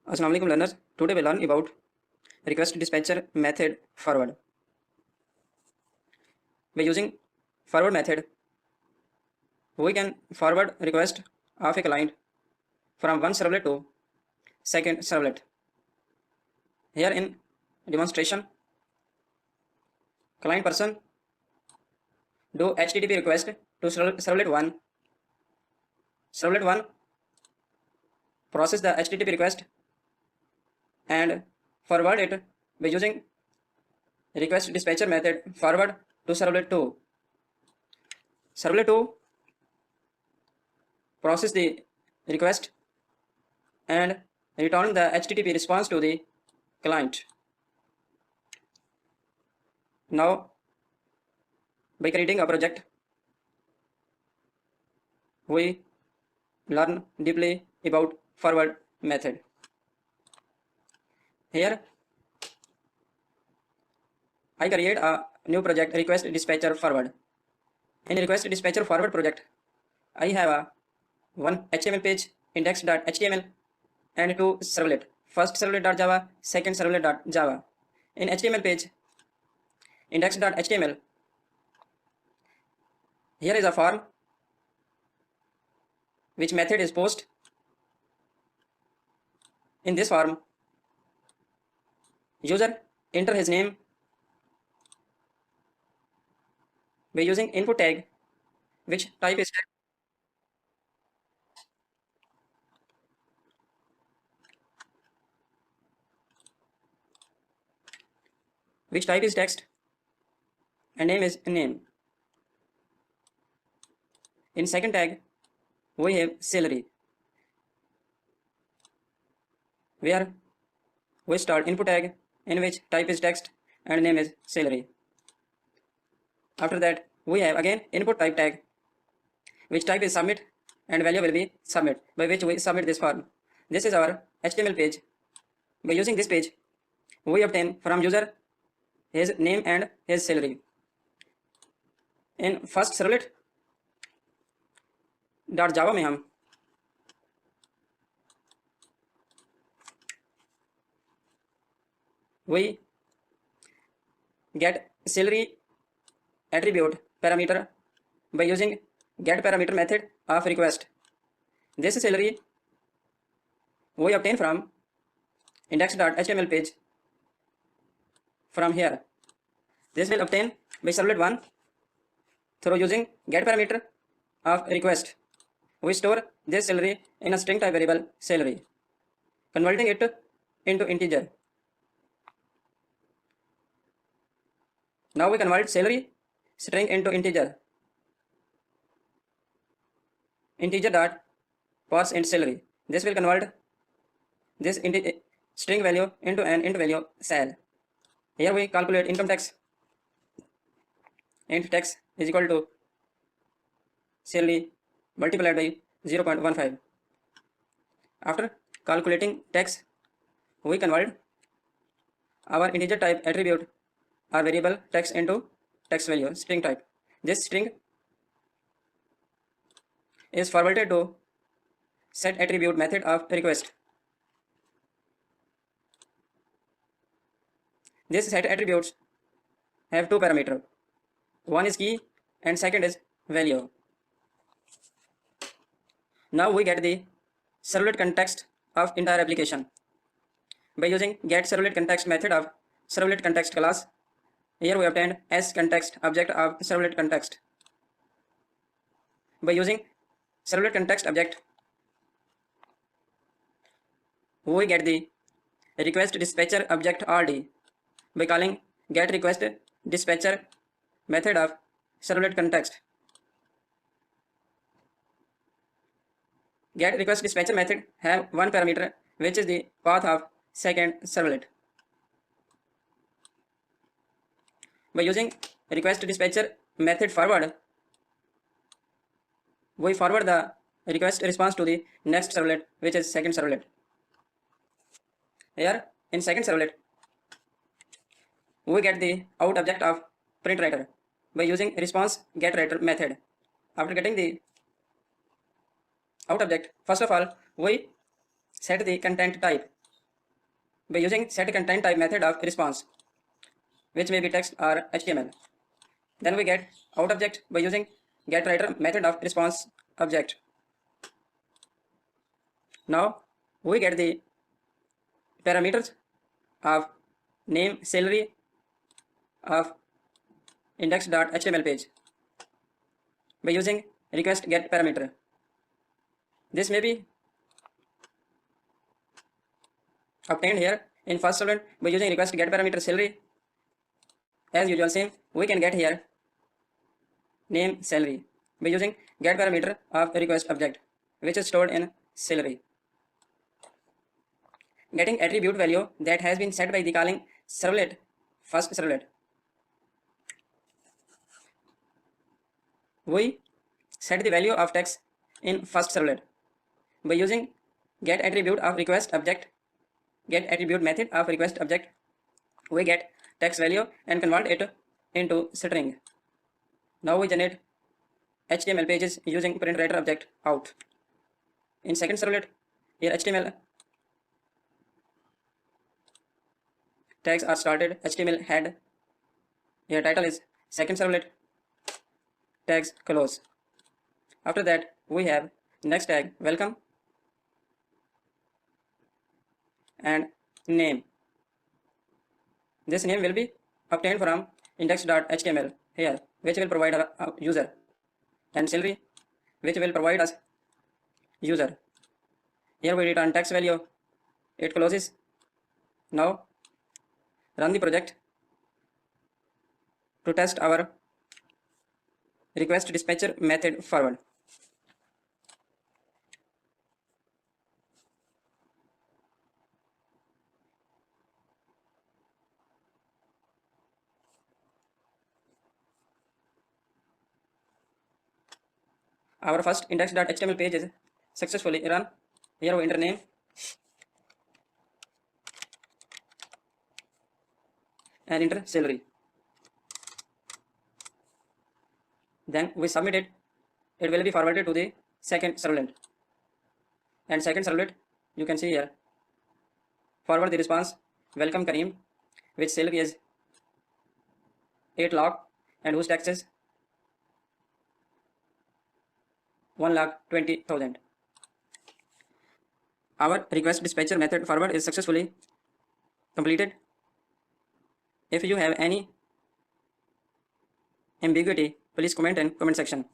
Assalamu alaikum learners. Today we learn about request dispatcher method forward. By using forward method, we can forward request of a client from one servlet to second servlet. Here in demonstration, client person do HTTP request to servlet 1. Servlet 1 process the HTTP request and forward it by using request dispatcher method forward to servlet 2. Servlet 2 process the request and return the HTTP response to the client. Now, by creating a project, we learn deeply about forward method. Here, I create a new project, request dispatcher forward. In request dispatcher forward project, I have a one HTML page, index.html, and two servlet. First servlet.java, second servlet.java. In HTML page, index.html, here is a form which method is post. In this form, user enter his name by using input tag, which type is text. Which type is text and name is name. In second tag, we have salary, where we start input tag in which type is text and name is salary. After that, we have again input type tag, which type is submit and value will be submit, by which we submit this form. This is our HTML page. By using this page, we obtain from user his name and his salary. In first servlet .java में हम we get salary attribute parameter by using get parameter method of request. This salary we obtain from index.html page. From here, this will obtain by servlet 1 through using get parameter of request. We store this salary in a string type variable salary, converting it into integer. Now we convert salary string into integer. Integer dot parse int salary. This will convert this string value into an int value sal. Here we calculate income tax. Int tax is equal to salary multiplied by 0.15. After calculating tax, we convert our integer type attribute or variable text into text value string type. This string is forwarded to set attribute method of request. This set attributes have two parameters. One is key and second is value. Now we get the servlet context of entire application by using get servlet context method of servlet context class. Here we obtained s context object of servlet context. By using servlet context object, we get the request dispatcher object rd by calling get request dispatcher method of servlet context. Get request dispatcher method have one parameter, which is the path of second servlet. By using request dispatcher method forward, we forward the request response to the next servlet, which is second servlet. Here in second servlet, we get the out object of print writer by using response get writer method. After getting the out object, first of all we set the content type by using set content type method of response, which may be text or HTML. Then we get out object by using get writer method of response object. Now we get the parameters of name salary of index.html page by using request get parameter. This may be obtained here in first servlet by using request get parameter salary. As usual, same we can get here name salary by using get parameter of request object, which is stored in salary. Getting attribute value that has been set by the calling servlet first servlet. We set the value of text in first servlet by using get attribute of request object, get attribute method of request object. We get text value and convert it into string. Now we generate HTML pages using print writer object out. In second servlet, here HTML tags are started, HTML head. Here title is second servlet, tags close. After that we have next tag welcome and name. This name will be obtained from index.html here, which will provide a user, and salary, which will provide us user. Here we return text value, it closes. Now run the project to test our request dispatcher method forward. Our first index.html page is successfully run. Here we enter name and enter salary. Then we submit it. It will be forwarded to the second servlet. And second servlet, you can see here, forward the response welcome Kareem, which salary is 8 lakh and whose tax is 1,20,000. Our request dispatcher method forward is successfully completed. If you have any ambiguity, please comment in comment section.